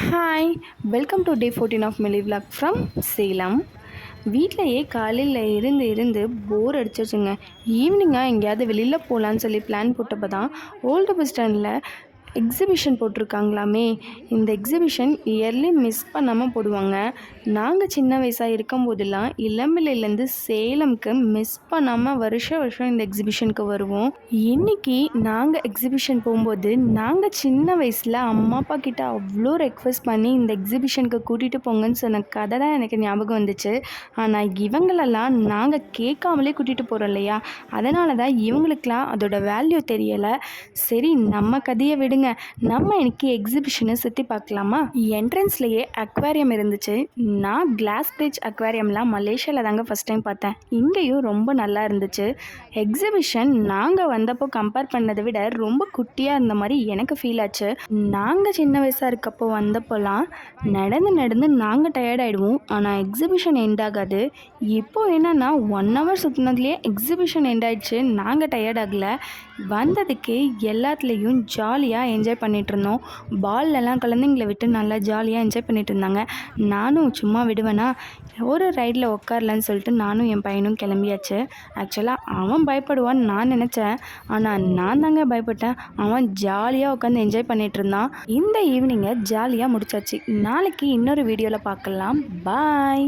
Hi, welcome to day 14 of Mili vlog from Salem. வீட்டிலையே காலையில் இருந்து இருந்து போர் அடிச்சிருச்சுங்க. ஈவினிங்காக எங்கேயாவது வெளியில் போகலான்னு சொல்லி பிளான் போட்டப்போ தான் ஓல்டு பஸ் ஸ்டாண்டில் எக்ஸிபிஷன் போட்டிருக்காங்களாமே. இந்த எக்ஸிபிஷன் இயர்லி மிஸ் பண்ணாமல் போடுவாங்க. நாங்கள் சின்ன வயசாக இருக்கும்போதெல்லாம் இளம்பிள்ளையிலேருந்து சேலம்க்கு மிஸ் பண்ணாமல் வருஷம் இந்த எக்ஸிபிஷனுக்கு வருவோம். இன்றைக்கி நாங்கள் எக்ஸிபிஷன் போகும்போது நாங்கள் சின்ன வயசில் அம்மா அப்பா கிட்ட அவ்வளோ ரெக்வஸ்ட் பண்ணி இந்த எக்ஸிபிஷனுக்கு கூட்டிகிட்டு போங்கன்னு சொன்ன கதை தான் எனக்கு ஞாபகம் வந்துச்சு. ஆனால் இவங்களெல்லாம் நாங்கள் கேட்காமலே கூட்டிகிட்டு போகிறோம் இல்லையா, அதனால தான் இவங்களுக்கெலாம் அதோட வேல்யூ தெரியலை. சரி, நம்ம கதையை விடுங்க, நம்ம இன்னைக்கு எக்ஸிபிஷனை சுற்றி பார்க்கலாமா. என்ட்ரன்ஸ்லேயே அக்வாரியம் இருந்துச்சு. நான் கிளாஸ் பிரிட்ஜ் அக்வாரியம்லாம் மலேசியாவில் தாங்க ஃபஸ்ட் டைம் பார்த்தேன். இங்கேயும் ரொம்ப நல்லா இருந்துச்சு. எக்ஸிபிஷன் நாங்கள் வந்தப்போ கம்பேர் பண்ணதை விட ரொம்ப குட்டியாக இருந்த மாதிரி எனக்கு ஃபீல் ஆச்சு. நாங்கள் சின்ன வயசாக இருக்கப்போ வந்தப்போலாம் நடந்து நாங்கள் டயர்டாயிடுவோம். ஆனால் எக்ஸிபிஷன் எண்ட் ஆகாது. இப்போது என்னென்னா 1 hour சுற்றினதுலேயே எக்ஸிபிஷன் எண்ட் ஆகிடுச்சு. நாங்கள் டயர்ட் ஆகலை. வந்ததுக்கே எல்லாத்துலேயும் ஜாலியாக என்ஜாய் பண்ணிகிட்டு இருந்தோம். பால்லெல்லாம் குழந்தைங்களை விட்டு நல்லா ஜாலியாக என்ஜாய் பண்ணிகிட்டு இருந்தாங்க. நானும் சும்மா விடுவேனா, ஒரு ரைடில் உட்காரலன்னு சொல்லிட்டு நானும் என் பையனும் கிளம்பியாச்சு. ஆக்சுவலாக அவன் பயப்படுவான்னு நான் நினச்சேன். ஆனால் நான் தாங்க பயப்பட்டேன். அவன் ஜாலியாக உட்காந்து என்ஜாய் பண்ணிகிட்டு இருந்தான். இந்த ஈவினிங்கை ஜாலியாக முடிச்சாச்சு. நாளைக்கு இன்னொரு வீடியோவில் பார்க்கலாம். பாய்.